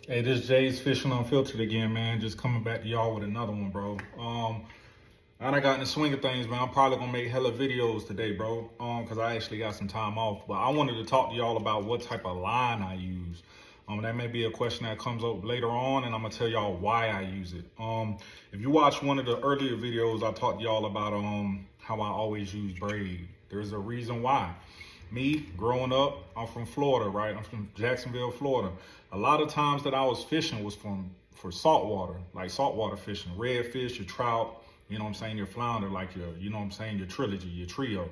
Hey, this Jay's Fishing Unfiltered again, man. Just coming back to y'all with another one, bro. I done got in the swing of things, man. I'm probably gonna make hella videos today, bro. Cause I actually got some time off. But I wanted to talk to y'all about what type of line I use. That may be a question that comes up later on, and I'm gonna tell y'all why I use it. If you watch one of the earlier videos, I talked to y'all about how I always use braid. There's a reason why. Me, growing up, I'm from Florida, right? I'm from Jacksonville, Florida. A lot of times that I was fishing was for saltwater, like saltwater fishing, redfish, your trout, you know what I'm saying, your flounder, like your, you know what I'm saying, your trilogy, your trio.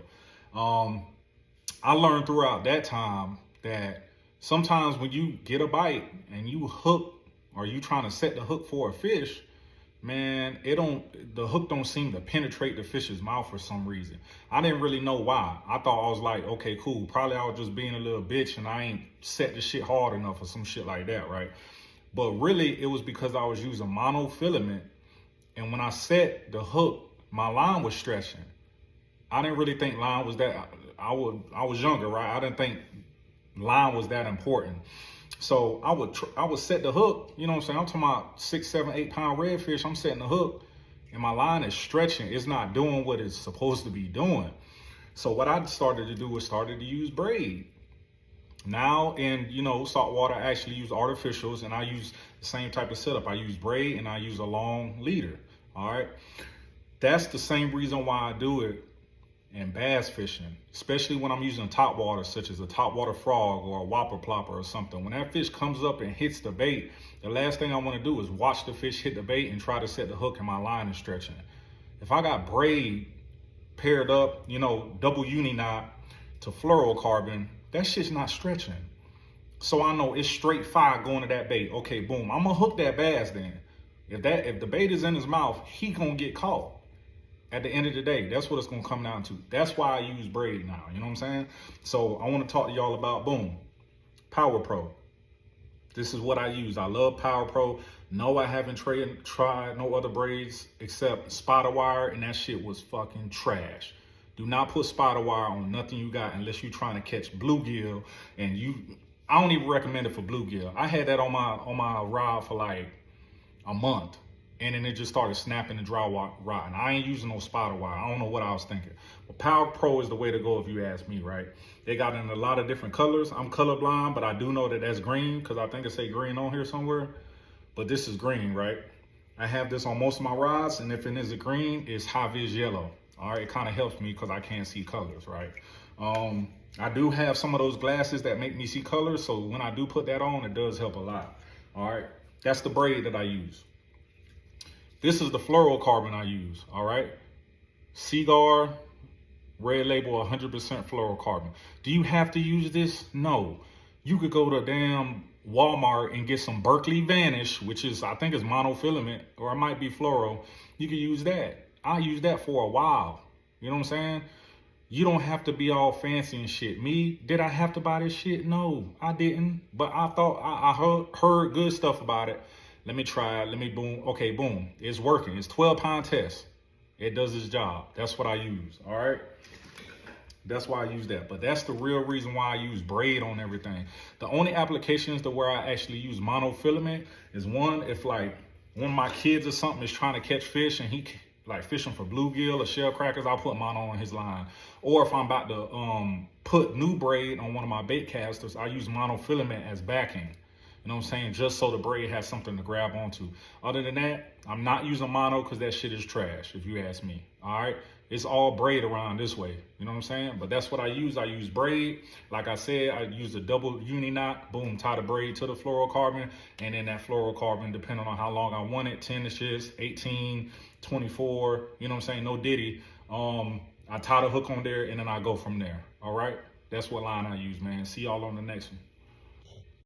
I learned throughout that time that sometimes when you get a bite and you hook or you trying to set the hook for a fish, man, the hook don't seem to penetrate the fish's mouth for some reason. I didn't really know why. I thought I was like, okay, cool. Probably I was just being a little bitch and I ain't set the shit hard enough or some shit like that, right? But really it was because I was using monofilament, and when I set the hook, my line was stretching. I didn't really think line was that. I was younger, right? I didn't think line was that important. So I would set the hook, you know what I'm saying? I'm talking about 6, 7, 8 pound redfish. I'm setting the hook and my line is stretching. It's not doing what it's supposed to be doing. So what I started to do was started to use braid. Now in, saltwater, I actually use artificials, and I use the same type of setup. I use braid and I use a long leader. All right. That's the same reason why I do it and bass fishing, especially when I'm using top water, such as a topwater frog or a whopper plopper or something. When that fish comes up and hits the bait, the last thing I want to do is watch the fish hit the bait and try to set the hook and my line is stretching. If I got braid paired up, double uni knot to fluorocarbon, that shit's not stretching. So I know it's straight fire going to that bait. Okay, boom, I'm gonna hook that bass then. If the bait is in his mouth, he gonna get caught. At the end of the day, that's what it's going to come down to. That's why I use braid now. You know what I'm saying? So I want to talk to y'all about, boom, Power Pro. This is what I use. I love Power Pro. No, I haven't tried no other braids except spotter wire, and that shit was fucking trash. Do not put spotter wire on nothing you got unless you're trying to catch bluegill. I don't even recommend it for bluegill. I had that on my rod for like a month. And then it just started snapping and dry rotting. I ain't using no spotter wire. I don't know what I was thinking. But Power Pro is the way to go if you ask me, right? They got in a lot of different colors. I'm colorblind, but I do know that that's green because I think it say green on here somewhere. But this is green, right? I have this on most of my rods, and if it is a green, it's high-vis yellow. All right, it kind of helps me because I can't see colors, right? I do have some of those glasses that make me see colors, so when I do put that on, it does help a lot. All right, that's the braid that I use. This is the fluorocarbon I use, all right? Seaguar, red label, 100% fluorocarbon. Do you have to use this? No. You could go to damn Walmart and get some Berkeley Vanish, which is, I think is monofilament, or it might be fluoro. You could use that. I used that for a while. You know what I'm saying? You don't have to be all fancy and shit. Me, did I have to buy this shit? No, I didn't. But I thought I heard good stuff about it. Let me try it. Let me boom. Okay, boom. It's working. It's 12-pound test. It does its job. That's what I use. All right. That's why I use that. But that's the real reason why I use braid on everything. The only applications to where I actually use monofilament is one, if like one of my kids or something is trying to catch fish and he like fishing for bluegill or shell crackers, I'll put mono on his line. Or if I'm about to put new braid on one of my baitcasters, I use monofilament as backing. You know what I'm saying? Just so the braid has something to grab onto. Other than that, I'm not using mono because that shit is trash, if you ask me. All right? It's all braid around this way. You know what I'm saying? But that's what I use. I use braid. Like I said, I use a double uni knot. Boom, tie the braid to the fluorocarbon. And then that fluorocarbon, depending on how long I want it, 10 inches, 18, 24, you know what I'm saying? No diddy. I tie the hook on there and then I go from there. All right? That's what line I use, man. See y'all on the next one.